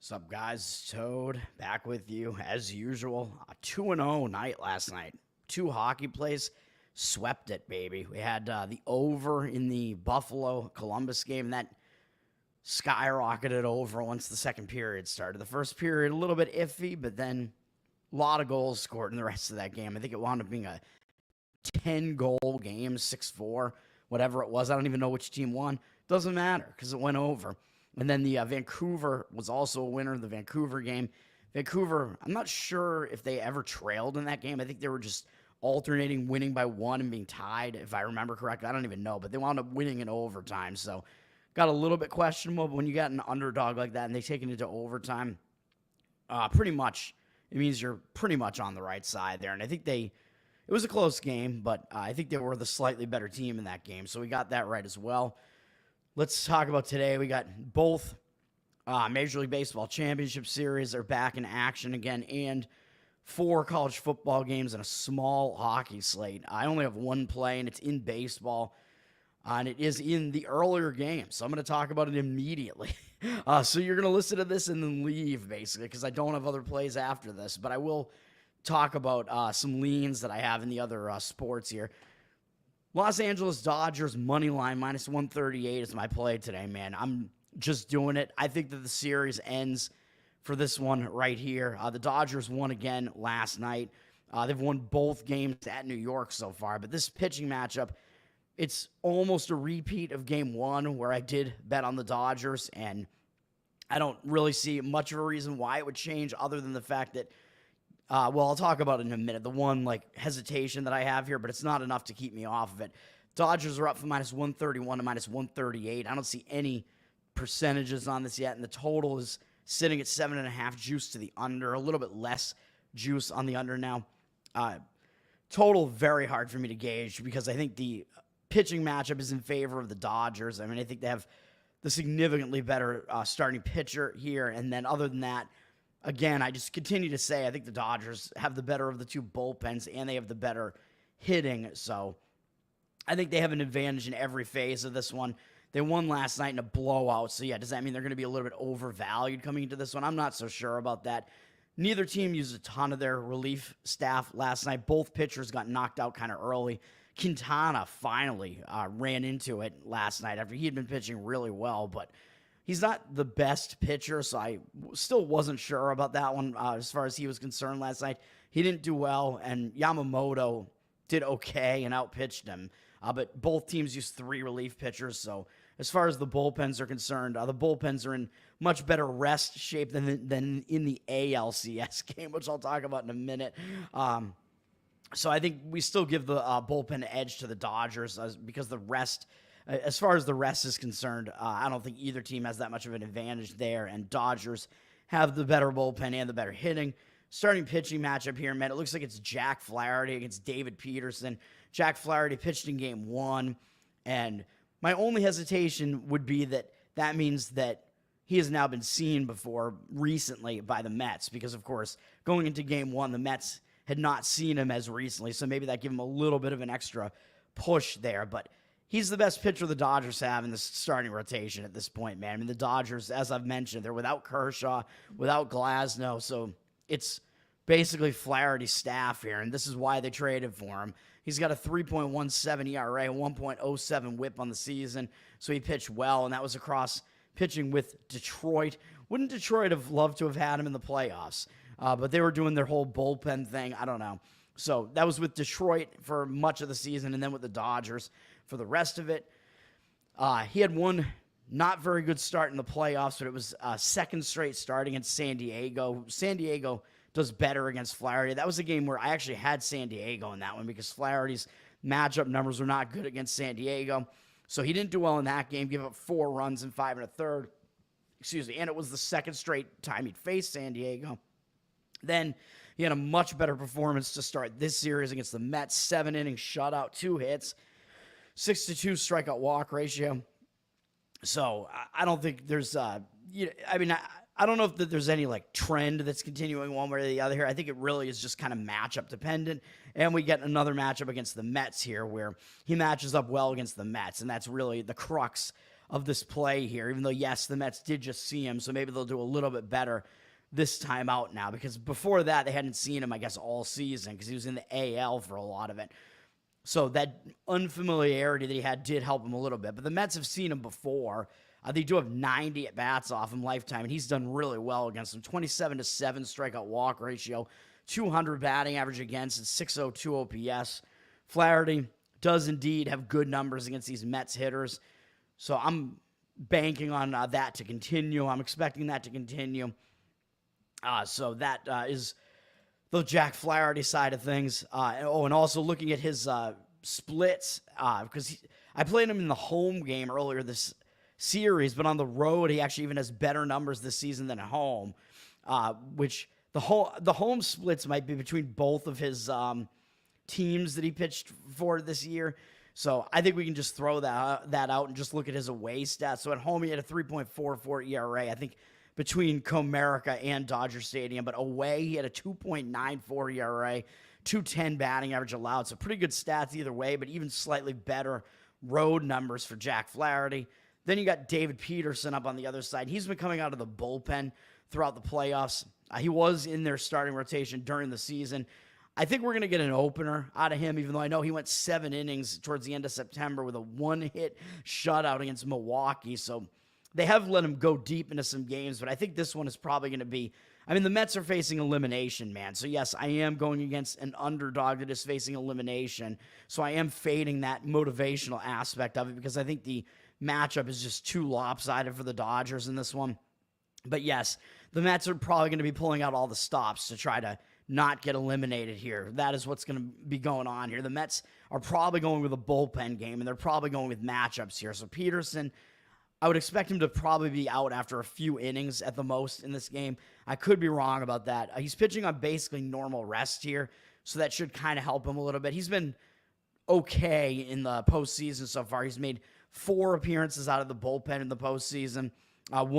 What's up, guys? Toad back with you as usual. A 2-0 night last night. Two hockey plays, swept it, baby. We had the over in the Buffalo Columbus game, and that skyrocketed over once the second period started. The first period a little bit iffy, but then a lot of goals scored in the rest of that game. I think it wound up being a 10-goal game, 6-4, whatever it was. I don't even know which team won. Doesn't matter because it went over. And then the Vancouver was also a winner of the Vancouver game. Vancouver, I'm not sure if they ever trailed in that game. I think they were just alternating winning by one and being tied, if I remember correctly. I don't even know, but they wound up winning in overtime. So got a little bit questionable, but when you got an underdog like that and they take it into overtime, pretty much, it means you're pretty much on the right side there. And I think it was a close game, but I think they were the slightly better team in that game. So we got that right as well. Let's talk about today. We got both Major League Baseball Championship Series are back in action again, and 4 college football games and a small hockey slate. I only have one play, and it's in baseball, and it is in the earlier game, so I'm going to talk about it immediately. So you're going to listen to this and then leave, basically, because I don't have other plays after this, but I will talk about some leans that I have in the other sports here. Los Angeles Dodgers money line minus 138 is my play today, man. I'm just doing it. I think that the series ends for this one right here. The Dodgers won again last night. They've won both games at New York so far, but this pitching matchup, it's almost a repeat of game 1 where I did bet on the Dodgers, and I don't really see much of a reason why it would change other than the fact that I'll talk about it in a minute. The one hesitation that I have here, but it's not enough to keep me off of it. Dodgers are up from minus 131 to minus 138. I don't see any percentages on this yet, and the total is sitting at 7.5 juice to the under, a little bit less juice on the under now. Total very hard for me to gauge because I think the pitching matchup is in favor of the Dodgers. I mean, I think they have the significantly better starting pitcher here, and then other than that, again, I just continue to say I think the Dodgers have the better of the two bullpens, and they have the better hitting. So I think they have an advantage in every phase of this one. They won last night in a blowout. So, yeah, does that mean they're going to be a little bit overvalued coming into this one? I'm not so sure about that. Neither team used a ton of their relief staff last night. Both pitchers got knocked out kind of early. Quintana finally ran into it last night after he had been pitching really well, but he's not the best pitcher, so I still wasn't sure about that one as far as he was concerned last night. He didn't do well, and Yamamoto did okay and outpitched him. But both teams used 3 relief pitchers, so as far as the bullpens are concerned, the bullpens are in much better rest shape than in the ALCS game, which I'll talk about in a minute. So I think we still give the bullpen edge to the Dodgers because the rest – as far as the rest is concerned, I don't think either team has that much of an advantage there, and Dodgers have the better bullpen and the better hitting. Starting pitching matchup here, man, it looks like it's Jack Flaherty against David Peterson. Jack Flaherty pitched in game 1, and my only hesitation would be that means that he has now been seen before recently by the Mets because, of course, going into game 1, the Mets had not seen him as recently, so maybe that gave him a little bit of an extra push there, but he's the best pitcher the Dodgers have in the starting rotation at this point, man. I mean, the Dodgers, as I've mentioned, they're without Kershaw, without Glasnow, so it's basically Flaherty's staff here, and this is why they traded for him. He's got a 3.17 ERA, 1.07 whip on the season, so he pitched well, and that was across pitching with Detroit. Wouldn't Detroit have loved to have had him in the playoffs? But they were doing their whole bullpen thing. I don't know. So that was with Detroit for much of the season, and then with the Dodgers for the rest of it. He had one not very good start in the playoffs, but it was a second straight start against San Diego. San Diego does better against Flaherty. That was a game where I actually had San Diego in that one because Flaherty's matchup numbers were not good against San Diego. So he didn't do well in that game, gave up 4 runs in 5 1/3. And it was the second straight time he'd faced San Diego. Then he had a much better performance to start this series against the Mets. 7 innings shutout, 2 hits, 6-2 strikeout walk ratio. So I don't think there's, I don't know if there's any trend that's continuing one way or the other here. I think it really is just kind of matchup dependent. And we get another matchup against the Mets here where he matches up well against the Mets. And that's really the crux of this play here, even though, yes, the Mets did just see him, so maybe they'll do a little bit better this time out now, because before that, they hadn't seen him, I guess, all season, because he was in the AL for a lot of it. So that unfamiliarity that he had did help him a little bit. But the Mets have seen him before. They do have 90 at-bats off him lifetime, and he's done really well against them. 27-7 strikeout walk ratio, 200 batting average against, and 602 OPS. Flaherty does indeed have good numbers against these Mets hitters. So I'm banking on that to continue. I'm expecting that to continue. So that is the Jack Flaherty side of things. And also looking at his splits, because I played him in the home game earlier this series, but on the road, he actually even has better numbers this season than at home, which the home splits might be between both of his teams that he pitched for this year. So I think we can just throw that out and just look at his away stats. So at home, he had a 3.44 ERA. I think between Comerica and Dodger Stadium, but away he had a 2.94 ERA, 210 batting average allowed. So pretty good stats either way, but even slightly better road numbers for Jack Flaherty. Then you got David Peterson up on the other side. He's been coming out of the bullpen throughout the playoffs. He was in their starting rotation during the season. I think we're going to get an opener out of him, even though I know he went 7 innings towards the end of September with a 1-hit shutout against Milwaukee. So they have let him go deep into some games, but I think this one is probably going to be, the Mets are facing elimination, man. So yes, I am going against an underdog that is facing elimination. So I am fading that motivational aspect of it because I think the matchup is just too lopsided for the Dodgers in this one. But yes, the Mets are probably going to be pulling out all the stops to try to not get eliminated here. That is what's going to be going on here. The Mets are probably going with a bullpen game, and they're probably going with matchups here. So Peterson, I would expect him to probably be out after a few innings at the most in this game. I could be wrong about that. He's pitching on basically normal rest here, so that should kind of help him a little bit. He's been okay in the postseason so far. He's made 4 appearances out of the bullpen in the postseason, at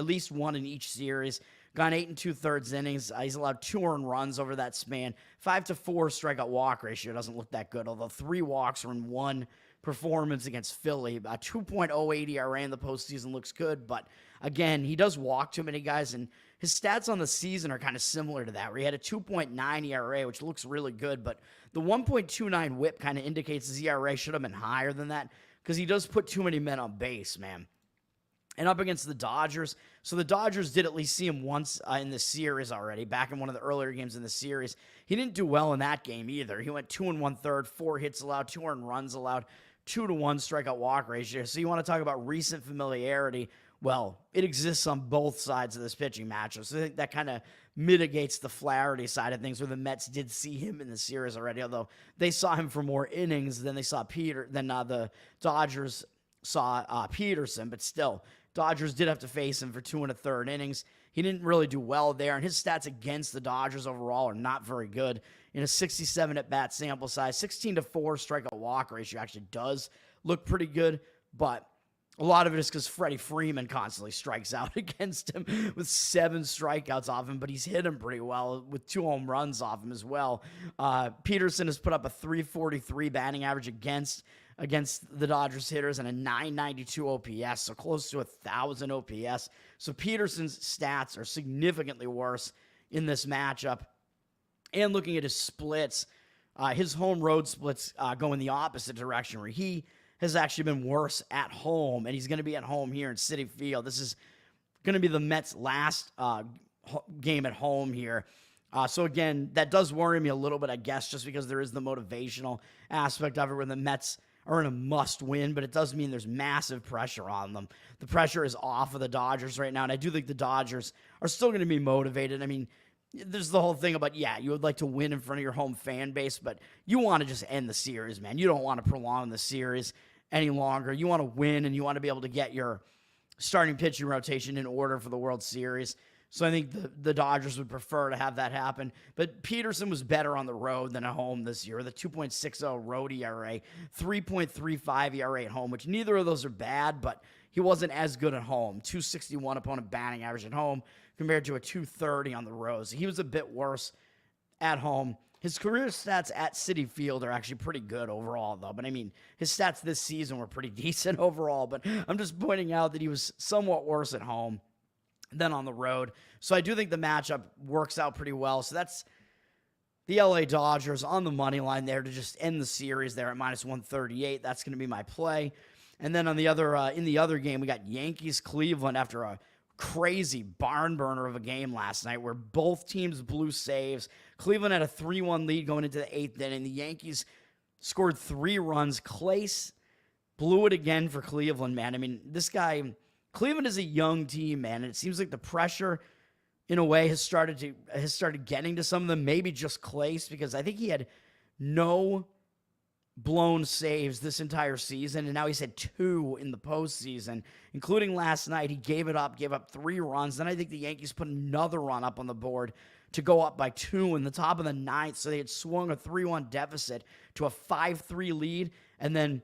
least one in each series. Gone 8 2/3 innings. He's allowed 2 earned runs over that span. 5-4 strikeout walk ratio doesn't look that good, although 3 walks are in 1 performance against Philly. A 2.08 ERA in the postseason looks good, but again, he does walk too many guys, and his stats on the season are kind of similar to that, where he had a 2.9 ERA, which looks really good, but the 1.29 whip kind of indicates his ERA should have been higher than that because he does put too many men on base, man. And up against the Dodgers. So the Dodgers did at least see him once in the series already, back in one of the earlier games in the series. He didn't do well in that game either. He went 2 1/3, 4 hits allowed, 2 earned runs allowed, 2-1 strikeout walk ratio. So you want to talk about recent familiarity. Well, it exists on both sides of this pitching matchup. So I think that kind of mitigates the Flaherty side of things, where the Mets did see him in the series already, although they saw him for more innings than the Dodgers saw Peterson, but still, Dodgers did have to face him for 2 1/3 innings. He didn't really do well there, and his stats against the Dodgers overall are not very good. In a 67 at-bat sample size, 16-4 strikeout walk ratio actually does look pretty good, but a lot of it is because Freddie Freeman constantly strikes out against him with 7 strikeouts off him, but he's hit him pretty well with 2 home runs off him as well. Peterson has put up a 343 batting average against the Dodgers hitters and a 992 OPS, so close to 1,000 OPS. So Peterson's stats are significantly worse in this matchup. And looking at his splits, his home road splits go in the opposite direction, where he has actually been worse at home, and he's going to be at home here in Citi Field. This is going to be the Mets' last game at home here. So again, that does worry me a little bit, I guess, just because there is the motivational aspect of it, where the Mets are in a must-win, but it does mean there's massive pressure on them. The pressure is off of the Dodgers right now, and I do think the Dodgers are still going to be motivated. I mean, there's the whole thing about, you would like to win in front of your home fan base, but you want to just end the series, man. You don't want to prolong the series any longer. You want to win, and you want to be able to get your starting pitching rotation in order for the World Series. So I think the Dodgers would prefer to have that happen. But Peterson was better on the road than at home this year, with a 2.60 road ERA, 3.35 ERA at home, which neither of those are bad, but he wasn't as good at home. 261 opponent batting average at home compared to a 230 on the road. So he was a bit worse at home. His career stats at Citi Field are actually pretty good overall, though. But I mean, his stats this season were pretty decent overall. But I'm just pointing out that he was somewhat worse at home than on the road. So I do think the matchup works out pretty well. So that's the LA Dodgers on the money line there to just end the series there at -138. That's going to be my play. And then on the other in the other game, we got Yankees Cleveland after a crazy barn burner of a game last night where both teams blew saves. Cleveland had a 3-1 lead going into the 8th inning. The Yankees scored 3 runs. Clace blew it again for Cleveland, man. I mean, this guy, Cleveland is a young team, man, and it seems like the pressure in a way has started getting to some of them, maybe just Clace, because I think he had no blown saves this entire season, and now he's had 2 in the postseason, including last night. He gave up 3 runs. Then I think the Yankees put another run up on the board to go up by 2 in the top of the 9th, so they had swung a 3-1 deficit to a 5-3 lead, and then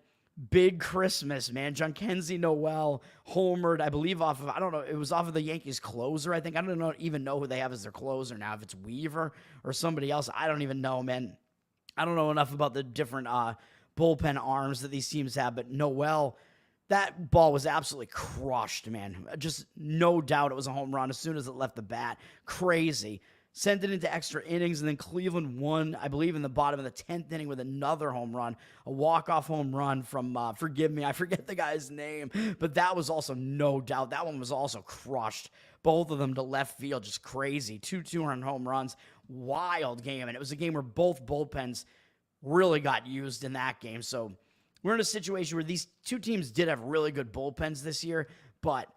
big Christmas, man. Jhonkensy Noel homered, I believe, off of, I don't know, it was off of the Yankees closer, I think. I don't even know who they have as their closer now, if it's Weaver or somebody else. I don't even know, man. I don't know enough about the different bullpen arms that these teams have, but Noel, that ball was absolutely crushed, man. Just no doubt it was a home run as soon as it left the bat. Crazy. Sent it into extra innings, and then Cleveland won, I believe, in the bottom of the 10th inning with another home run, a walk-off home run from, forgive me, I forget the guy's name, but that was also no doubt. That one was also crushed. Both of them to left field, just crazy. 2 2-run home runs. Wild game, and it was a game where both bullpens really got used in that game. So we're in a situation where these 2 teams did have really good bullpens this year, but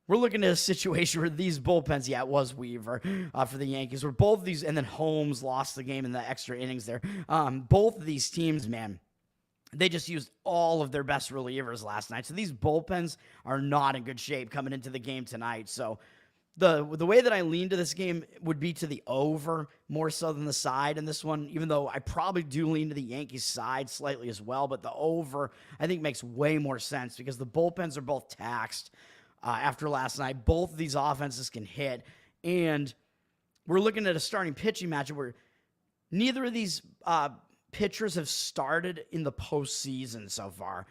we're looking at a situation where these bullpens, yeah, it was Weaver for the Yankees, where both of these, and then Holmes lost the game in the extra innings there. Both of these teams, man, they just used all of their best relievers last night. So these bullpens are not in good shape coming into the game tonight. So the way that I lean to this game would be to the over more so than the side in this one, even though I probably do lean to the Yankees side slightly as well. But the over, I think, makes way more sense because the bullpens are both taxed after last night. Both of these offenses can hit. And we're looking at a starting pitching matchup where neither of these pitchers have started in the postseason so far.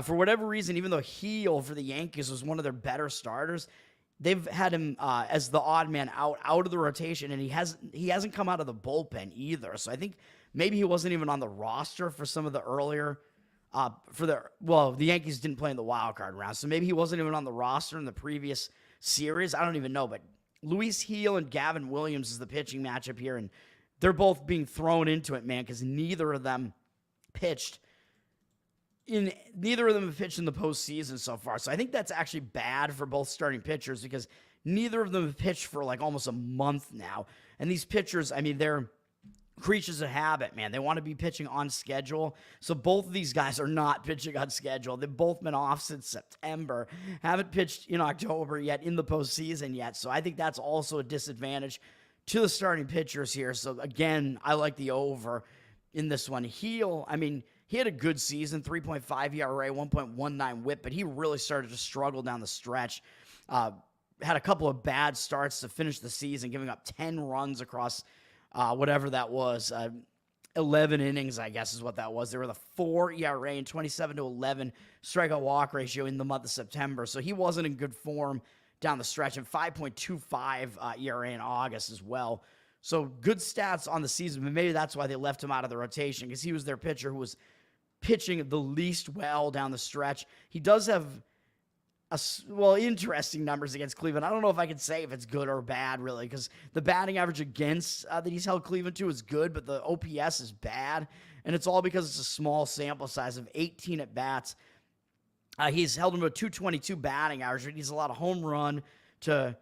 For whatever reason, even though Heel for the Yankees was one of their better starters, they've had him as the odd man out of the rotation, and he hasn't come out of the bullpen either. So I think maybe he wasn't even on the roster for some of the earlier the Yankees didn't play in the wild card round, so maybe he wasn't even on the roster in the previous series. I don't even know, but Luis Heel and Gavin Williams is the pitching matchup here, and they're both being thrown into it, man, because neither of them have pitched in the postseason so far. So I think that's actually bad for both starting pitchers because neither of them have pitched for like almost a month now. And these pitchers, I mean, they're creatures of habit, man. They want to be pitching on schedule. So both of these guys are not pitching on schedule. They've both been off since September. Haven't pitched in October yet, in the postseason yet. So I think that's also a disadvantage to the starting pitchers here. So again, I like the over in this one. Heel, I mean, he had a good season, 3.5 ERA, 1.19 whip, but he really started to struggle down the stretch. Had a couple of bad starts to finish the season, giving up 10 runs across whatever that was, 11 innings, I guess is what that was. They were the 4 ERA and 27-11 strikeout walk ratio in the month of September. So he wasn't in good form down the stretch, and 5.25 ERA in August as well. So good stats on the season, but maybe that's why they left him out of the rotation, because he was their pitcher who was pitching the least well down the stretch. He does have interesting numbers against Cleveland. I don't know if I can say if it's good or bad, really, because the batting average against that he's held Cleveland to is good, but the OPS is bad, and it's all because it's a small sample size of 18 at-bats. He's held him to a 222 batting average. He's a lot of home run to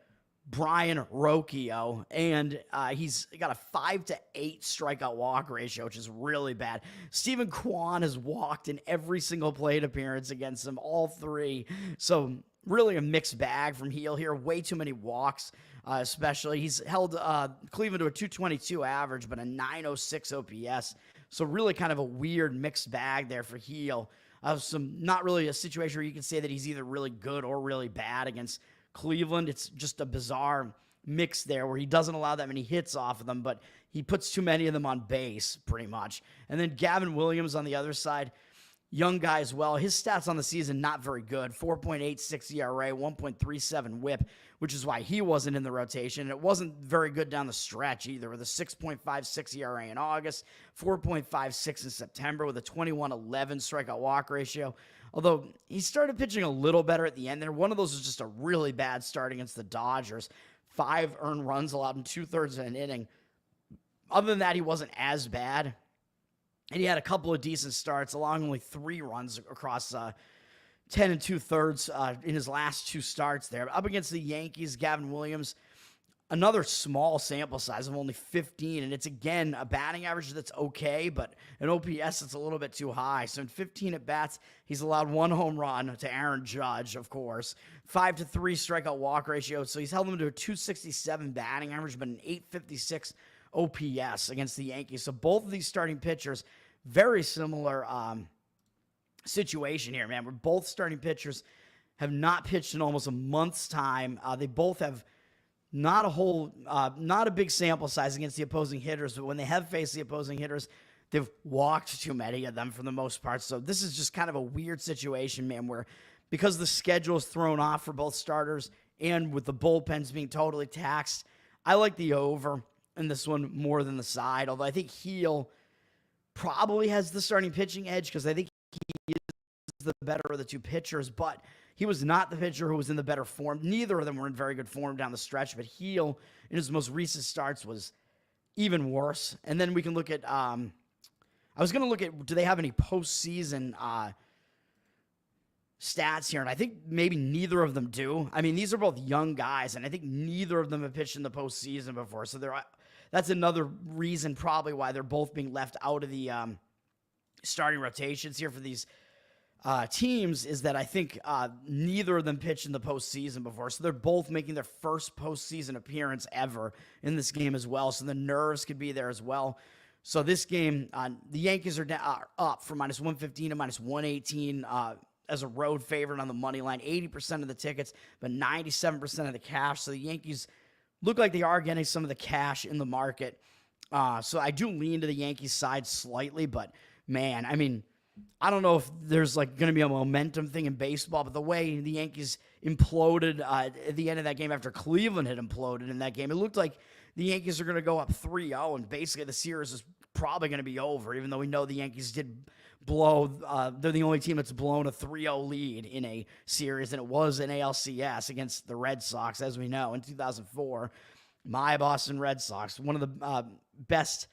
Brian Rocchio, and he's got a 5-8 strikeout walk ratio, which is really bad. Stephen Kwan has walked in every single plate appearance against him, all 3. So really a mixed bag from Heel here. Way too many walks, especially. He's held Cleveland to a 222 average, but a 906 OPS. So really kind of a weird mixed bag there for Heel. Not really a situation where you can say that he's either really good or really bad against Cleveland. It's just a bizarre mix there where he doesn't allow that many hits off of them, but he puts too many of them on base pretty much. And then Gavin Williams on the other side, young guy as well. His stats on the season, not very good. 4.86 ERA, 1.37 whip, which is why he wasn't in the rotation. It wasn't very good down the stretch either, with a 6.56 ERA in August, 4.56 in September, with a 21-11 strikeout walk ratio. Although he started pitching a little better at the end there. One of those was just a really bad start against the Dodgers. 5 earned runs allowed in 2/3 of an inning. Other than that, he wasn't as bad. And he had a couple of decent starts, allowing only 3 runs across 10 2/3 in his last 2 starts there. Up against the Yankees, Gavin Williams, another small sample size of only 15. And it's, again, a batting average that's okay, but an OPS that's a little bit too high. So in 15 at-bats, he's allowed 1 home run to Aaron Judge, of course. 5-3 strikeout walk ratio. So he's held him to a 267 batting average, but an 856 OPS against the Yankees. So both of these starting pitchers, very similar situation here, man. Where both starting pitchers have not pitched in almost a month's time. They both have not a big sample size against the opposing hitters, but when they have faced the opposing hitters, they've walked too many of them for the most part. So this is just kind of a weird situation, man, where because the schedule is thrown off for both starters and with the bullpens being totally taxed, I like the over in this one more than the side, although I think Heel probably has the starting pitching edge because I think he is the better of the 2 pitchers, but he was not the pitcher who was in the better form. Neither of them were in very good form down the stretch, but Heel in his most recent starts was even worse. And then we can look at, I was going to look at, do they have any postseason stats here? And I think maybe neither of them do. I mean, these are both young guys, and I think neither of them have pitched in the postseason before. So that's another reason probably why they're both being left out of the starting rotations here for these teams, is that I think neither of them pitched in the postseason before. So they're both making their first postseason appearance ever in this game as well. So the nerves could be there as well. So this game, the Yankees are up from -115 to -118 as a road favorite on the money line. 80% of the tickets, but 97% of the cash. So the Yankees look like they are getting some of the cash in the market. So I do lean to the Yankees side slightly, but man, I mean, I don't know if there's like going to be a momentum thing in baseball, but the way the Yankees imploded at the end of that game after Cleveland had imploded in that game, it looked like the Yankees are going to go up 3-0, and basically the series is probably going to be over, even though we know the Yankees did blow. They're the only team that's blown a 3-0 lead in a series, and it was an ALCS against the Red Sox, as we know, in 2004. My Boston Red Sox, one of the best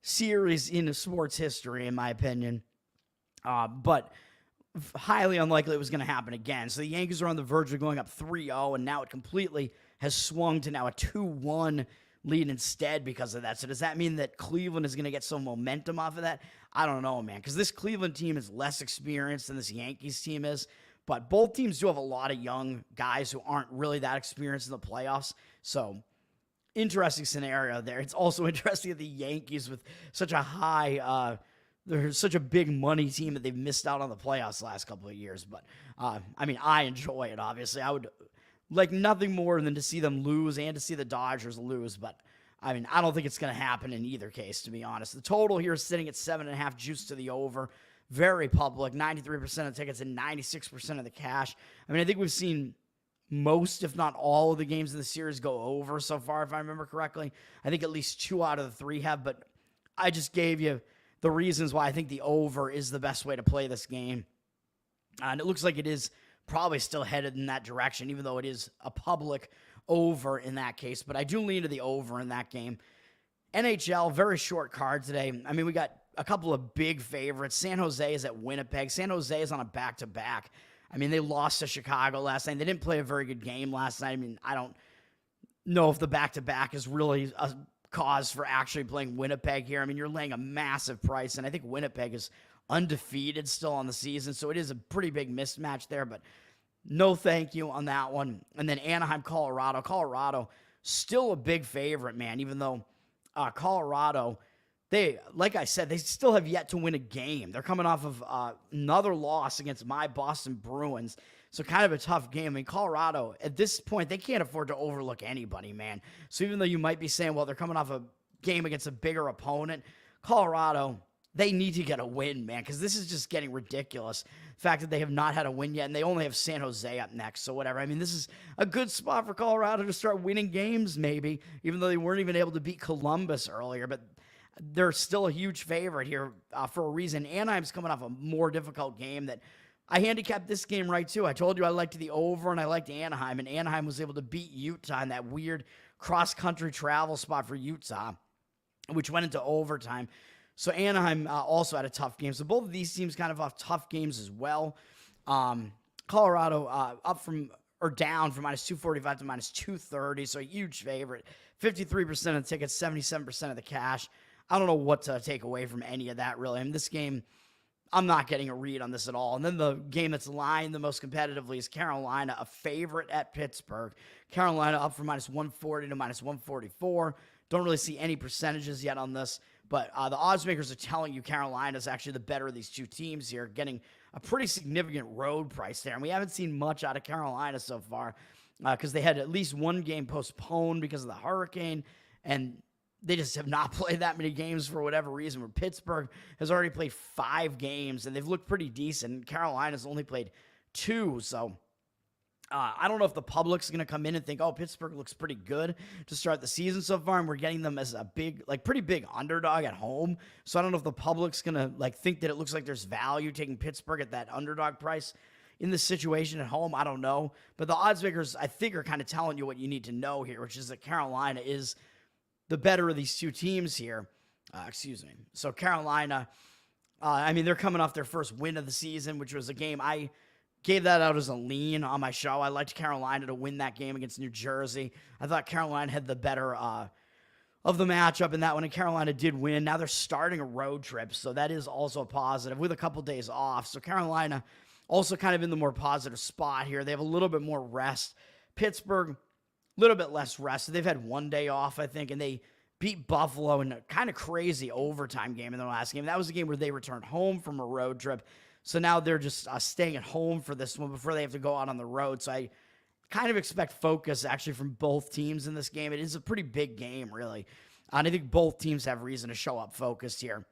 series in sports history, in my opinion. But highly unlikely it was going to happen again. So the Yankees are on the verge of going up 3-0, and now it completely has swung to now a 2-1 lead instead because of that. So does that mean that Cleveland is going to get some momentum off of that? I don't know, man, because this Cleveland team is less experienced than this Yankees team is. But both teams do have a lot of young guys who aren't really that experienced in the playoffs. So interesting scenario there. It's also interesting that the Yankees, with such a high they're such a big money team that they've missed out on the playoffs the last couple of years. But, I mean, I enjoy it, obviously. I would like nothing more than to see them lose and to see the Dodgers lose. But, I mean, I don't think it's going to happen in either case, to be honest. The total here is sitting at 7.5, juice to the over. Very public, 93% of tickets and 96% of the cash. I mean, I think we've seen most, if not all, of the games in the series go over so far, if I remember correctly. I think at least 2 out of the 3 have, but I just gave you the reasons why I think the over is the best way to play this game. And it looks like it is probably still headed in that direction, even though it is a public over in that case. But I do lean to the over in that game. NHL, very short card today. I mean, we got a couple of big favorites. San Jose is at Winnipeg. San Jose is on a back-to-back. I mean, they lost to Chicago last night. They didn't play a very good game last night. I mean, I don't know if the back-to-back is really a cause for actually playing Winnipeg here. I mean, you're laying a massive price, and I think Winnipeg is undefeated still on the season, so it is a pretty big mismatch there, but no thank you on that one. And then Anaheim, Colorado. Colorado, still a big favorite, man, even though Colorado, they, like I said, they still have yet to win a game. They're coming off of another loss against my Boston Bruins. So kind of a tough game. I mean, Colorado, at this point, they can't afford to overlook anybody, man. So even though you might be saying, well, they're coming off a game against a bigger opponent, Colorado, they need to get a win, man, because this is just getting ridiculous. The fact that they have not had a win yet, and they only have San Jose up next, so whatever. I mean, this is a good spot for Colorado to start winning games, maybe, even though they weren't even able to beat Columbus earlier, but they're still a huge favorite here for a reason. Anaheim's coming off a more difficult game that I handicapped this game right, too. I told you I liked the over, and I liked Anaheim, and Anaheim was able to beat Utah in that weird cross-country travel spot for Utah, which went into overtime. So Anaheim also had a tough game. So both of these teams kind of off tough games as well. Colorado up from or down from minus 245 to minus 230. So a huge favorite. 53% of the tickets, 77% of the cash. I don't know what to take away from any of that, really. I mean, this game, I'm not getting a read on this at all. And then the game that's lined the most competitively is Carolina, a favorite at Pittsburgh. Carolina up from minus 140 to minus 144. Don't really see any percentages yet on this. But the odds makers are telling you Carolina is actually the better of these two teams here, getting a pretty significant road price there. And we haven't seen much out of Carolina so far because they had at least one game postponed because of the hurricane, and they just have not played that many games for whatever reason, where Pittsburgh has already played 5 games, and they've looked pretty decent. Carolina's only played 2, so I don't know if the public's going to come in and think, oh, Pittsburgh looks pretty good to start the season so far, and we're getting them as a big, like pretty big underdog at home. So I don't know if the public's going to like think that it looks like there's value taking Pittsburgh at that underdog price in this situation at home. I don't know. But the odds makers, I think, are kind of telling you what you need to know here, which is that Carolina is the better of these two teams here. So Carolina, I mean, they're coming off their first win of the season, which was a game I gave that out as a lean on my show. I liked Carolina to win that game against New Jersey. I thought Carolina had the better of the matchup in that one, and Carolina did win. Now they're starting a road trip, so that is also a positive with a couple days off. So Carolina also kind of in the more positive spot here. They have a little bit more rest. Pittsburgh, a little bit less rest. So they've had one day off, I think, and they beat Buffalo in a kind of crazy overtime game in their last game. That was a game where they returned home from a road trip. So now they're just staying at home for this one before they have to go out on the road. So I kind of expect focus actually from both teams in this game. It is a pretty big game, really. And I think both teams have reason to show up focused here.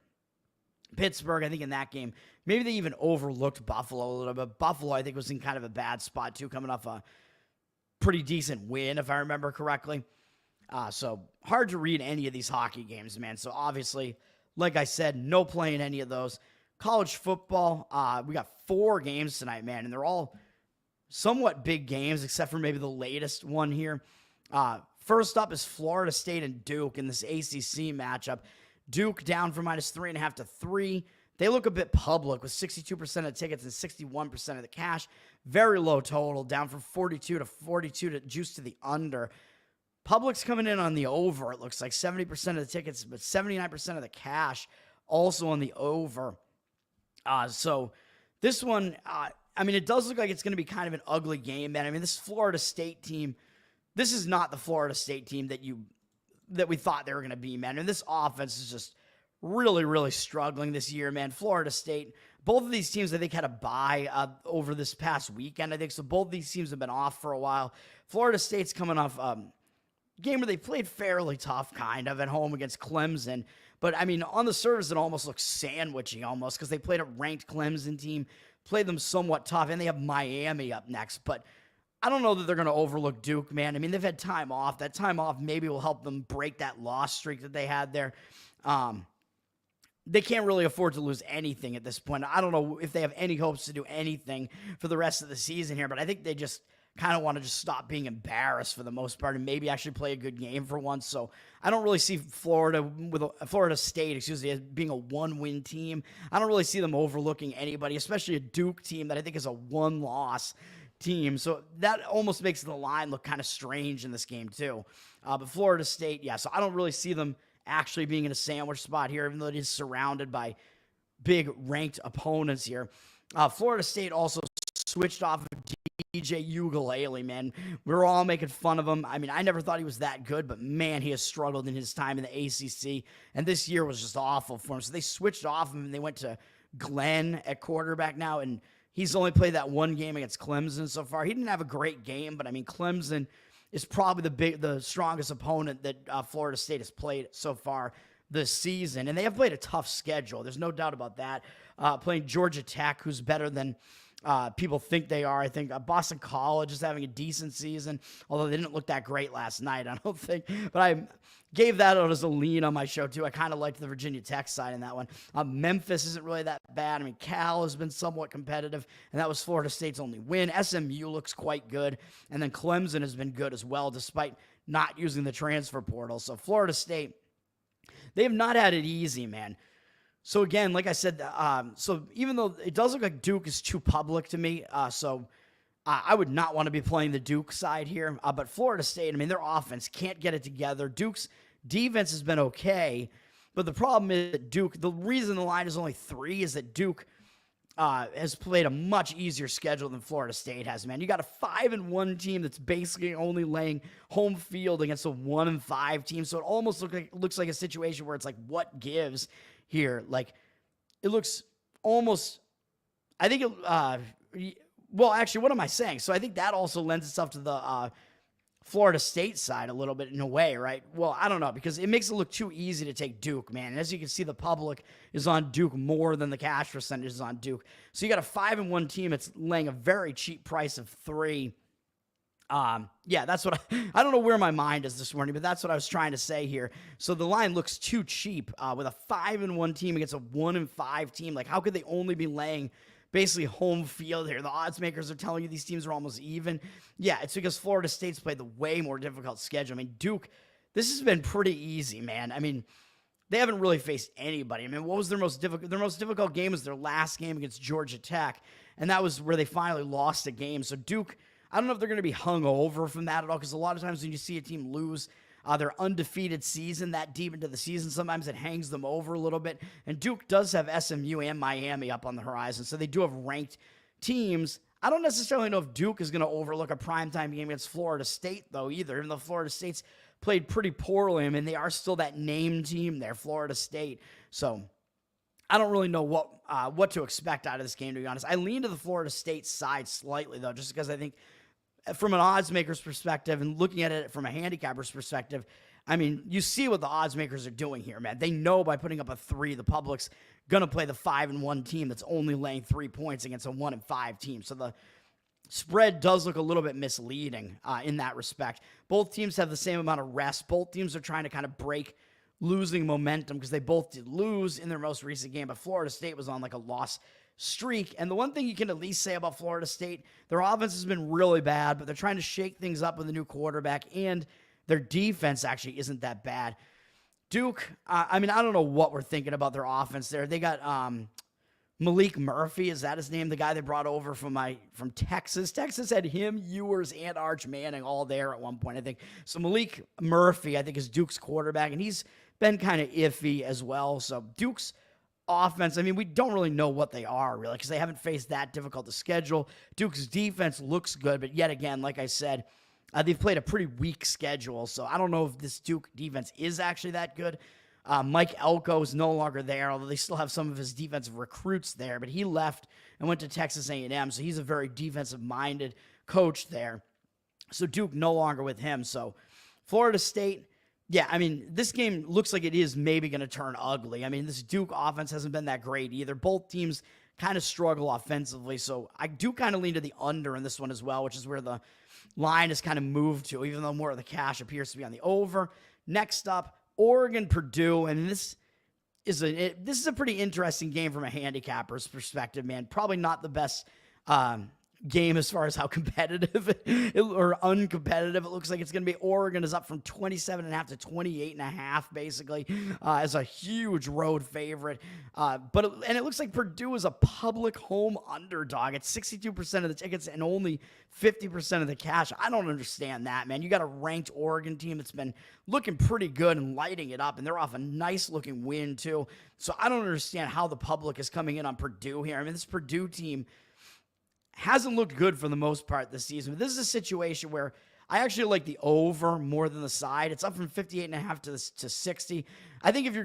Pittsburgh, I think in that game, maybe they even overlooked Buffalo a little bit. Buffalo, I think, was in kind of a bad spot too, coming off a pretty decent win, if I remember correctly. So hard to read any of these hockey games, man. So obviously, like I said, no play in any of those. College football, we got 4 games tonight, man, and they're all somewhat big games, except for maybe the latest one here. First up is Florida State and Duke in this ACC matchup. Duke down from minus 3.5 to 3. They look a bit public with 62% of tickets and 61% of the cash. Very low total, down from 42 to 42 to juice to the under. Public's coming in on the over. It looks like 70% of the tickets, but 79% of the cash also on the over. So this one, I mean, it does look like it's going to be kind of an ugly game, man. I mean, this Florida State team, this is not the Florida State team that we thought they were going to be, man. And this offense is just really, really struggling this year, man. Florida State, both of these teams, I think, had a bye over this past weekend, I think. So both of these teams have been off for a while. Florida State's coming off game where they played fairly tough, kind of, at home against Clemson. But, I mean, on the surface, it almost looks sandwichy almost because they played a ranked Clemson team, played them somewhat tough, and they have Miami up next. But I don't know that they're going to overlook Duke, man. I mean, they've had time off. That time off maybe will help them break that loss streak that they had there. They can't really afford to lose anything at this point. I don't know if they have any hopes to do anything for the rest of the season here, but I think they just kind of want to just stop being embarrassed for the most part and maybe actually play a good game for once. So I don't really see Florida State, as being a 1-win team. I don't really see them overlooking anybody, especially a Duke team that I think is a 1-loss team. So that almost makes the line look kind of strange in this game too. But Florida State, yeah, so I don't really see them actually being in a sandwich spot here, even though it is surrounded by big ranked opponents here. Florida State also switched off of DJ Ukulele, man. We were all making fun of him. I mean, I never thought he was that good, but man, he has struggled in his time in the ACC, and this year was just awful for him. So they switched off him, and they went to Glenn at quarterback now, and He's only played that one game against Clemson so far. He didn't have a great game, but I mean, Clemson is probably the strongest opponent that Florida State has played so far this season. And they have played a tough schedule. There's no doubt about that. Playing Georgia Tech, who's better than people think they are. I think Boston College is having a decent season, although they didn't look that great last night, I don't think. But I gave that out as a lean on my show, too. I kind of liked the Virginia Tech side in that one. Memphis isn't really that bad. I mean, Cal has been somewhat competitive, and that was Florida State's only win. SMU looks quite good, and then Clemson has been good as well, despite not using the transfer portal. So Florida State, they have not had it easy, man. So again, like I said, so even though it does look like Duke is too public to me, I would not want to be playing the Duke side here. But Florida State, I mean, their offense can't get it together. Duke's defense has been okay, but the problem is that Duke, the reason the line is only 3 is that Duke has played a much easier schedule than Florida State has, man. You got a 5-1 team that's basically only laying home field against a 1-5 team, so it almost looks like a situation where it's like, what gives here? Like, it looks almost, I think well, actually, what am I saying? So I think that also lends itself to the Florida State side a little bit in a way, right? Well, I don't know, because it makes it look too easy to take Duke, man. And as you can see, the public is on Duke more than the cash percentage is on Duke. So you got a 5-1 team that's laying a very cheap price of 3. Yeah, that's what I don't know where my mind is this morning, but that's what I was trying to say here. So the line looks too cheap with a 5-1 team against a 1-5 team. Like, how could they only be laying basically home field here? The odds makers are telling you these teams are almost even. Yeah, it's because Florida State's played the way more difficult schedule. I mean, Duke, this has been pretty easy, man. I mean, they haven't really faced anybody. I mean, what was their most difficult? Their most difficult game was their last game against Georgia Tech, and that was where they finally lost a game. So Duke, I don't know if they're going to be hung over from that at all, because a lot of times when you see a team lose their undefeated season that deep into the season, sometimes it hangs them over a little bit. And Duke does have SMU and Miami up on the horizon, so they do have ranked teams. I don't necessarily know if Duke is going to overlook a primetime game against Florida State, though, either, even though Florida State's played pretty poorly. I mean, they are still that name team there, Florida State. So I don't really know what to expect out of this game, to be honest. I lean to the Florida State side slightly, though, just because I think from an odds maker's perspective and looking at it from a handicapper's perspective, I mean, you see what the odds makers are doing here, man. They know by putting up a 3, the public's going to play the 5-1 team that's only laying 3 points against a 1-5 team. So the spread does look a little bit misleading in that respect. Both teams have the same amount of rest. Both teams are trying to kind of break losing momentum because they both did lose in their most recent game, but Florida State was on like a loss streak. And the one thing you can at least say about Florida State, their offense has been really bad, but they're trying to shake things up with a new quarterback, and their defense actually isn't that bad. Duke, I mean, I don't know what we're thinking about their offense there. They got Malik Murphy, is that his name? The guy they brought over from Texas. Texas had him, Ewers, and Arch Manning all there at one point, I think. So Malik Murphy, I think, is Duke's quarterback, and he's been kind of iffy as well. So Duke's offense, I mean, we don't really know what they are, really, because they haven't faced that difficult to schedule. Duke's defense looks good, but yet again, like I said, they've played a pretty weak schedule, so I don't know if this Duke defense is actually that good. Mike Elko is no longer there, although they still have some of his defensive recruits there, but he left and went to Texas A&M, so he's a very defensive-minded coach there. So Duke no longer with him. So Florida State, yeah, I mean, this game looks like it is maybe going to turn ugly. I mean, this Duke offense hasn't been that great either. Both teams kind of struggle offensively, so I do kind of lean to the under in this one as well, which is where the line is kind of moved to, even though more of the cash appears to be on the over. Next up, Oregon-Purdue, and this is a pretty interesting game from a handicapper's perspective, man. Probably not the best game as far as how competitive or uncompetitive it looks like it's going to be. Oregon is up from 27.5 to 28.5, basically, as a huge road favorite. But it looks like Purdue is a public home underdog. It's 62% of the tickets and only 50% of the cash. I don't understand that, man. You got a ranked Oregon team that's been looking pretty good and lighting it up, and they're off a nice-looking win, too. So I don't understand how the public is coming in on Purdue here. I mean, this Purdue team hasn't looked good for the most part this season. But this is a situation where I actually like the over more than the side. It's up from 58.5 to 60. I think if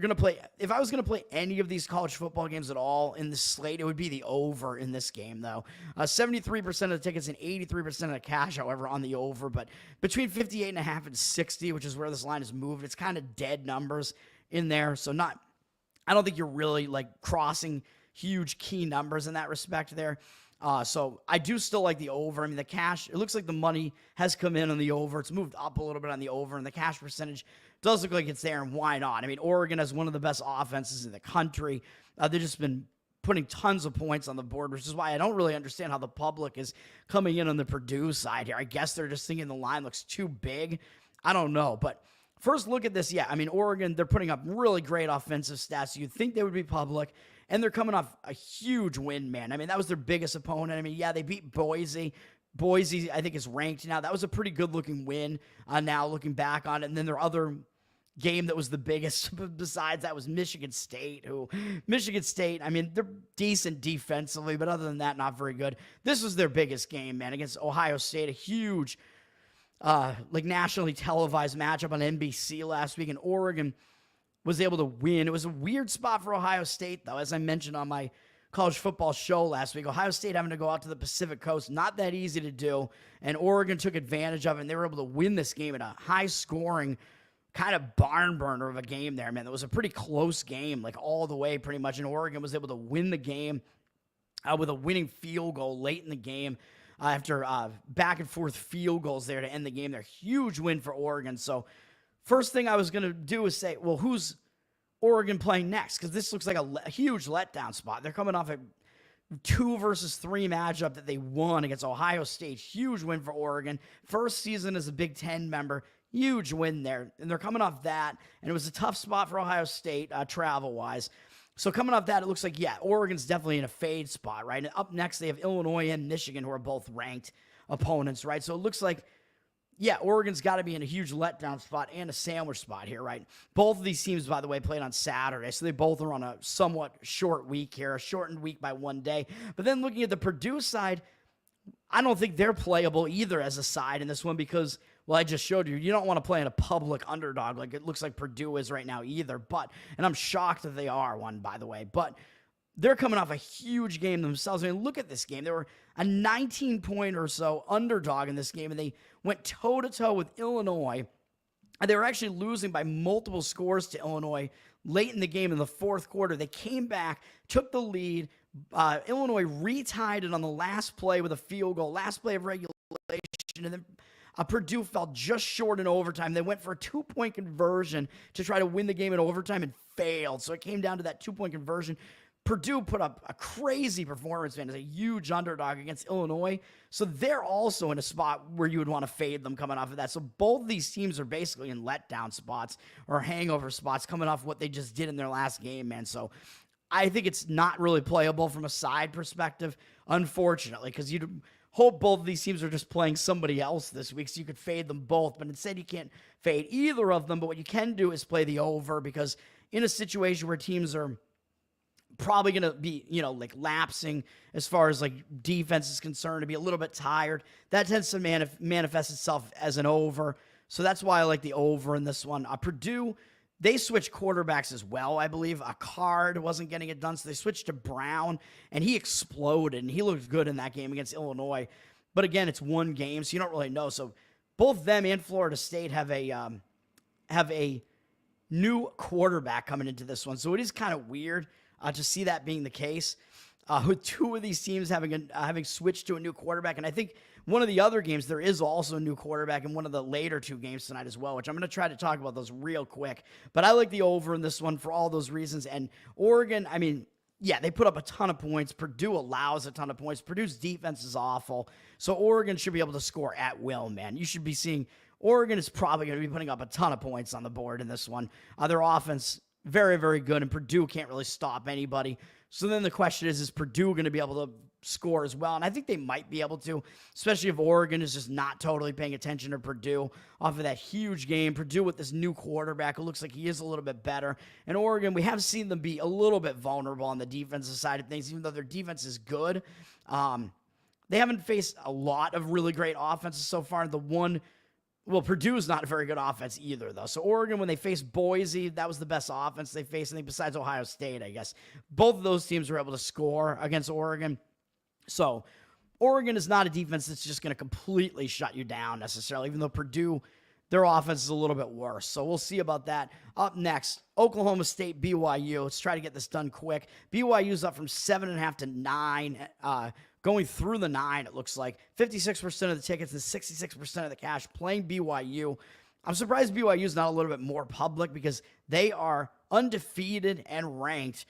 I was going to play any of these college football games at all in this slate, it would be the over in this game, though. 73% of the tickets and 83% of the cash, however, on the over. But between 58.5 and 60, which is where this line has moved, it's kind of dead numbers in there. So I don't think you're really like crossing huge key numbers in that respect there. So I do still like the over. I mean, the cash, it looks like the money has come in on the over. It's moved up a little bit on the over, and the cash percentage does look like it's there, and why not? I mean, Oregon has one of the best offenses in the country. They've just been putting tons of points on the board, which is why I don't really understand how the public is coming in on the Purdue side here. I guess they're just thinking the line looks too big. I don't know, but first look at this. Yeah, I mean, Oregon, they're putting up really great offensive stats. You'd think they would be public, and they're coming off a huge win, man. I mean, that was their biggest opponent. I mean, yeah, they beat Boise. Boise, I think, is ranked now. That was a pretty good-looking win now looking back on it. And then their other game that was the biggest besides that was Michigan State, I mean, they're decent defensively, but other than that, not very good. This was their biggest game, man, against Ohio State, a huge nationally televised matchup on NBC last week, and Oregon was able to win. It was a weird spot for Ohio State, though, as I mentioned on my college football show last week. Ohio State having to go out to the Pacific Coast, not that easy to do, and Oregon took advantage of it, and they were able to win this game in a high-scoring kind of barn burner of a game there, man. It was a pretty close game, like all the way pretty much, and Oregon was able to win the game with a winning field goal late in the game. After back and forth field goals there to end the game. They're a huge win for Oregon. So first thing I was going to do is say, well, who's Oregon playing next? Because this looks like a huge letdown spot. They're coming off a 2 versus 3 matchup that they won against Ohio State. Huge win for Oregon. First season as a Big Ten member. Huge win there. And they're coming off that. And it was a tough spot for Ohio State travel-wise. So coming off that, it looks like, yeah, Oregon's definitely in a fade spot, right? And up next, they have Illinois and Michigan, who are both ranked opponents, right? So it looks like, yeah, Oregon's got to be in a huge letdown spot and a sandwich spot here, right? Both of these teams, by the way, played on Saturday, so they both are on a somewhat short week here, a shortened week by 1 day. But then looking at the Purdue side, I don't think they're playable either as a side in this one because, well, I just showed you don't want to play in a public underdog like it looks like Purdue is right now either. And I'm shocked that they are one, by the way. But they're coming off a huge game themselves. I mean, look at this game. They were a 19-point or so underdog in this game, and they went toe-to-toe with Illinois. And they were actually losing by multiple scores to Illinois late in the game in the fourth quarter. They came back, took the lead. Illinois retied it on the last play with a field goal, last play of regulation, and then Purdue fell just short in overtime. They went for a 2-point conversion to try to win the game in overtime and failed. So it came down to that 2-point conversion. Purdue put up a crazy performance, man, as a huge underdog against Illinois. So they're also in a spot where you would want to fade them coming off of that. So both of these teams are basically in letdown spots or hangover spots coming off what they just did in their last game, man. So I think it's not really playable from a side perspective, unfortunately, because you'd hope both of these teams are just playing somebody else this week so you could fade them both. But instead, you can't fade either of them. But what you can do is play the over, because in a situation where teams are probably going to be, like lapsing as far as like defense is concerned, to be a little bit tired, that tends to manifest itself as an over. So that's why I like the over in this one. Purdue, they switched quarterbacks as well, I believe. Card wasn't getting it done, so they switched to Brown, and he exploded, and he looked good in that game against Illinois. But again, it's one game, so you don't really know. So both them and Florida State have a new quarterback coming into this one. So it is kind of weird to see that being the case, with two of these teams having switched to a new quarterback. And I think one of the other games, there is also a new quarterback in one of the later two games tonight as well, which I'm going to try to talk about those real quick. But I like the over in this one for all those reasons. And Oregon, I mean, yeah, they put up a ton of points. Purdue allows a ton of points. Purdue's defense is awful. So Oregon should be able to score at will, man. You should be seeing Oregon is probably going to be putting up a ton of points on the board in this one. Their offense, very, very good, and Purdue can't really stop anybody. So then the question is Purdue going to be able to score as well? And I think they might be able to, especially if Oregon is just not totally paying attention to Purdue off of that huge game. Purdue with this new quarterback, it looks like he is a little bit better. And Oregon, we have seen them be a little bit vulnerable on the defensive side of things, even though their defense is good. They haven't faced a lot of really great offenses so far. The one Well, Purdue's not a very good offense either, though. So Oregon, when they faced Boise, that was the best offense they faced, I think, besides Ohio State, I guess. Both of those teams were able to score against Oregon. So Oregon is not a defense that's just going to completely shut you down necessarily, even though Purdue, their offense is a little bit worse. So we'll see about that. Up next, Oklahoma State, BYU. Let's try to get this done quick. BYU's up from 7.5 to 9. Going through the 9, it looks like 56% of the tickets and 66% of the cash playing BYU. I'm surprised BYU is not a little bit more public because they are undefeated and ranked.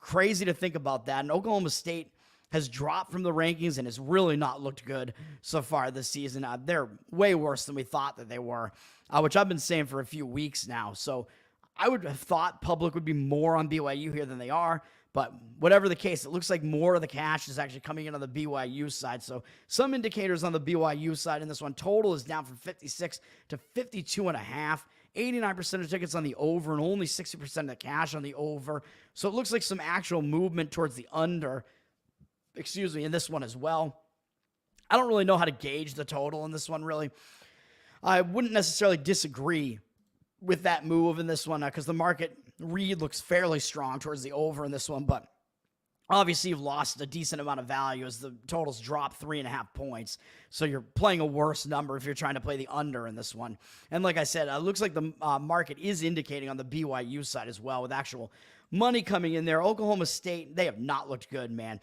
Crazy to think about that. And Oklahoma State has dropped from the rankings and has really not looked good so far this season. They're way worse than we thought that they were, which I've been saying for a few weeks now. So I would have thought public would be more on BYU here than they are. But whatever the case, it looks like more of the cash is actually coming in on the BYU side. So some indicators on the BYU side in this one. Total is down from 56 to 52.5. 89% of tickets on the over and only 60% of the cash on the over. So it looks like some actual movement towards the under, in this one as well. I don't really know how to gauge the total in this one, really. I wouldn't necessarily disagree with that move in this one because the market read looks fairly strong towards the over in this one, but obviously you've lost a decent amount of value as the totals drop 3.5 points. So you're playing a worse number if you're trying to play the under in this one. And like I said, it looks like the market is indicating on the BYU side as well with actual money coming in there. Oklahoma State, they have not looked good, man.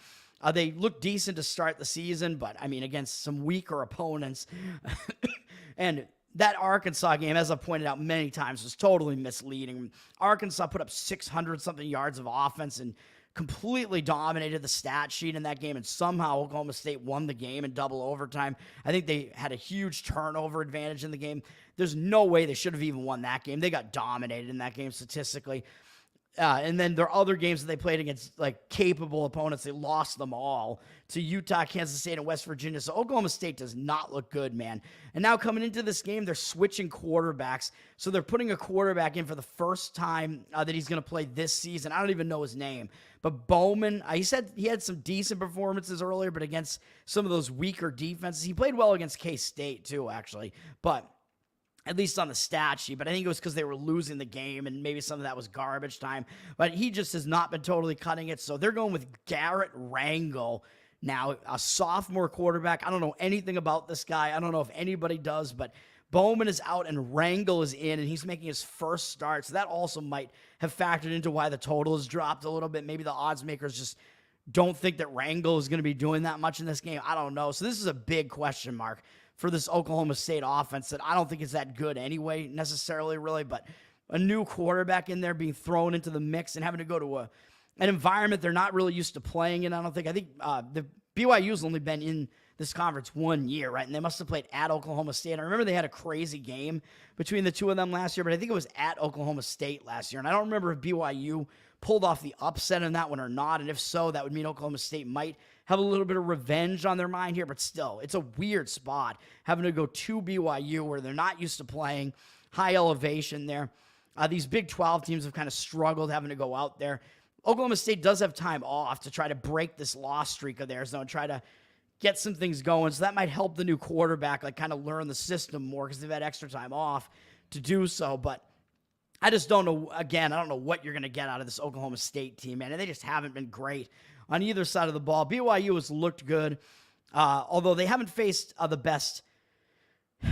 They look decent to start the season, but I mean, against some weaker opponents. And that Arkansas game, as I've pointed out many times, was totally misleading. Arkansas put up 600-something yards of offense and completely dominated the stat sheet in that game, and somehow Oklahoma State won the game in double overtime. I think they had a huge turnover advantage in the game. There's no way they should have even won that game. They got dominated in that game statistically. And then there are other games that they played against like capable opponents. They lost them all to Utah, Kansas State, and West Virginia. So Oklahoma State does not look good, man. And now coming into this game, they're switching quarterbacks. So they're putting a quarterback in for the first time that he's going to play this season. I don't even know his name. But Bowman, he said he had some decent performances earlier, but against some of those weaker defenses. He played well against K-State too, actually. But at least on the stat sheet, but I think it was because they were losing the game and maybe some of that was garbage time. But he just has not been totally cutting it. So they're going with Garrett Rangel now, a sophomore quarterback. I don't know anything about this guy. I don't know if anybody does, but Bowman is out and Rangel is in, and he's making his first start. So that also might have factored into why the total has dropped a little bit. Maybe the odds makers just don't think that Rangel is going to be doing that much in this game. I don't know. So this is a big question mark for this Oklahoma State offense that I don't think is that good anyway, necessarily, really, but a new quarterback in there being thrown into the mix and having to go to an environment they're not really used to playing in, I think the BYU's only been in this conference 1 year, right? And they must have played at Oklahoma State. I remember they had a crazy game between the two of them last year, but I think it was at Oklahoma State last year. And I don't remember if BYU pulled off the upset in that one or not. And if so, that would mean Oklahoma State might have a little bit of revenge on their mind here, but still, it's a weird spot having to go to BYU where they're not used to playing, high elevation there. These Big 12 teams have kind of struggled having to go out there. Oklahoma State does have time off to try to break this loss streak of theirs, though, and try to get some things going. So that might help the new quarterback, like kind of learn the system more because they've had extra time off to do so. But I just don't know. Again, I don't know what you're going to get out of this Oklahoma State team, man. And they just haven't been great on either side of the ball. BYU has looked good, although they haven't faced the best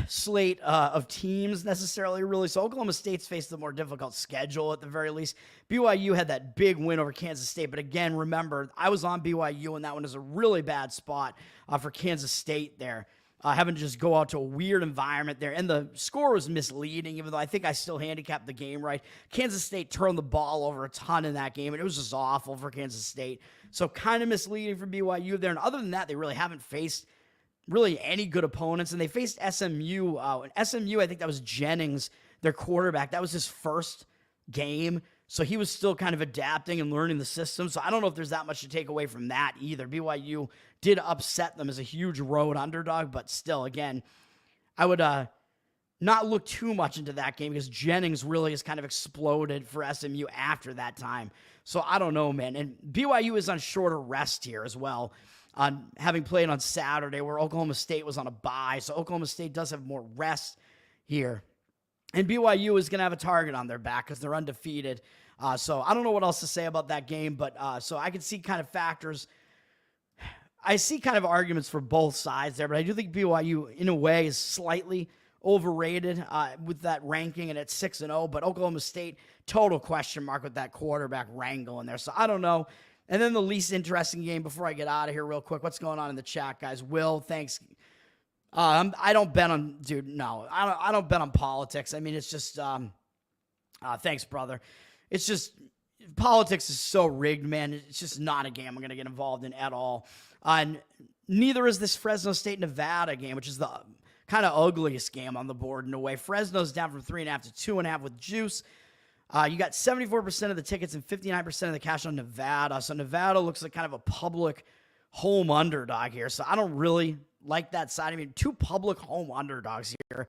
slate of teams necessarily, really. So Oklahoma State's faced the more difficult schedule at the very least. BYU had that big win over Kansas State, but again, remember, I was on BYU, and that one is a really bad spot for Kansas State there. Having to just go out to a weird environment there. And the score was misleading, even though I think I still handicapped the game right. Kansas State turned the ball over a ton in that game, and it was just awful for Kansas State. So kind of misleading for BYU there. And other than that, they really haven't faced really any good opponents. And they faced SMU. SMU, I think that was Jennings, their quarterback. That was his first game. So he was still kind of adapting and learning the system. So I don't know if there's that much to take away from that either. BYU did upset them as a huge road underdog, but still, again, I would not look too much into that game because Jennings really has kind of exploded for SMU after that time. So I don't know, man. And BYU is on shorter rest here as well, on having played on Saturday where Oklahoma State was on a bye. So Oklahoma State does have more rest here. And BYU is going to have a target on their back because they're undefeated. So I don't know what else to say about that game, but so I can see kind of factors. I see kind of arguments for both sides there, but I do think BYU, in a way, is slightly overrated with that ranking and at 6-0. But Oklahoma State, total question mark with that quarterback wrangle in there. So I don't know. And then the least interesting game before I get out of here real quick. What's going on in the chat, guys? Will, thanks. I don't bet on, dude, no. I don't bet on politics. I mean, it's just, thanks, brother. It's just, politics is so rigged, man. It's just not a game I'm going to get involved in at all. And neither is this Fresno State-Nevada game, which is the kind of ugliest game on the board in a way. Fresno's down from 3.5 to 2.5 with juice. You got 74% of the tickets and 59% of the cash on Nevada. So Nevada looks like kind of a public home underdog here. So I don't really like that side. I mean, two public home underdogs here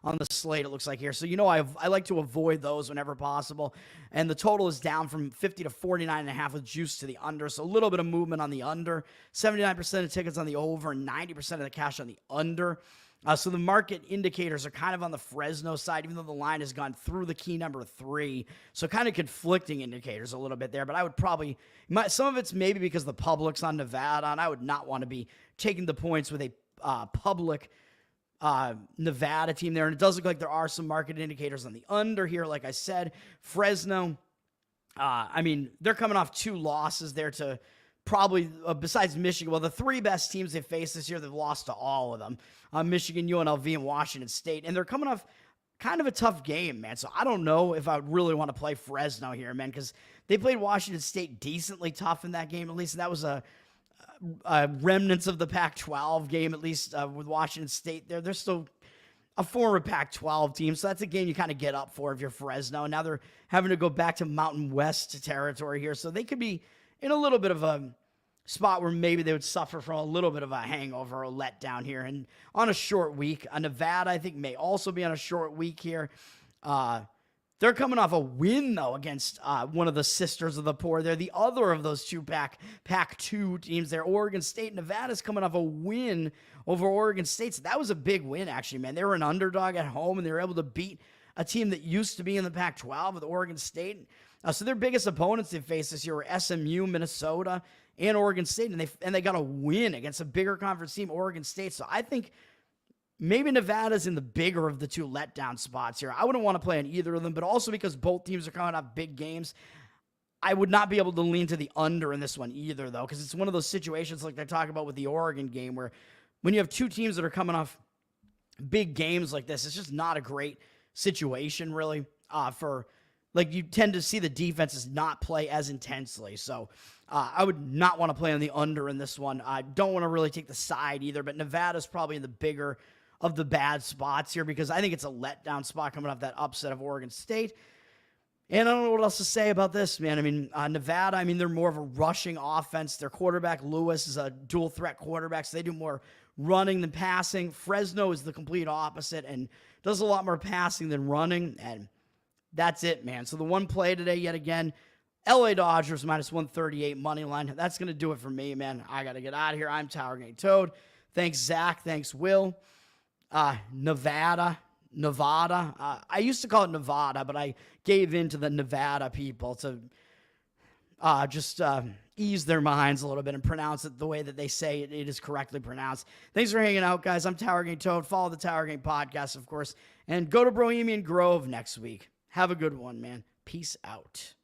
on the slate, it looks like here. So, I like to avoid those whenever possible. And the total is down from 50 to 49.5 with juice to the under. So a little bit of movement on the under. 79% of tickets on the over and 90% of the cash on the under. So the market indicators are kind of on the Fresno side, even though the line has gone through the key number 3. So kind of conflicting indicators a little bit there. But I would probably, some of it's maybe because the public's on Nevada, and I would not want to be taking the points with a public Nevada team there. And it does look like there are some market indicators on the under here. Like I said, Fresno, they're coming off 2 losses there to probably, besides Michigan, well, the 3 best teams they've faced this year, they've lost to all of them. Michigan, UNLV, and Washington State. And they're coming off kind of a tough game, man. So I don't know if I would really want to play Fresno here, man, because they played Washington State decently tough in that game, at least. And that was a remnants of the Pac-12 game, at least with Washington State there. They're still a former Pac-12 team, so that's a game you kind of get up for if you're Fresno. And now they're having to go back to Mountain West territory here, so they could be in a little bit of a spot where maybe they would suffer from a little bit of a hangover or letdown here. And on a short week, Nevada, I think, may also be on a short week here. They're coming off a win, though, against one of the sisters of the poor. They're the other of those 2 Pac-2 teams there. Oregon State. Nevada's coming off a win over Oregon State. So that was a big win, actually, man. They were an underdog at home, and they were able to beat a team that used to be in the Pac-12 with Oregon State. So their biggest opponents they faced this year were SMU, Minnesota, and Oregon State, and they got a win against a bigger conference team, Oregon State. So I think maybe Nevada's in the bigger of the 2 letdown spots here. I wouldn't want to play on either of them, but also because both teams are coming off big games, I would not be able to lean to the under in this one either, though, because it's one of those situations like I talk about with the Oregon game where when you have 2 teams that are coming off big games like this, it's just not a great situation, really, you tend to see the defenses not play as intensely. So I would not want to play on the under in this one. I don't want to really take the side either, but Nevada's probably in the bigger of the bad spots here because I think it's a letdown spot coming off that upset of Oregon State. And I don't know what else to say about this, man. Nevada, they're more of a rushing offense. Their quarterback, Lewis, is a dual threat quarterback, so they do more running than passing. Fresno is the complete opposite and does a lot more passing than running, and that's it, man. So the one play today, yet again, LA Dodgers minus 138 money line. That's going to do it for me, man. I got to get out of here. I'm Tower Gang Toad. Thanks, Zach. Thanks, Will. Nevada. I used to call it Nevada, but I gave in to the Nevada people to just ease their minds a little bit and pronounce it the way that they say it is correctly pronounced. Thanks for hanging out, guys. I'm Tower Gang Toad. Follow the Tower Gang podcast, of course, and go to Bohemian Grove next week. Have a good one, man. Peace out.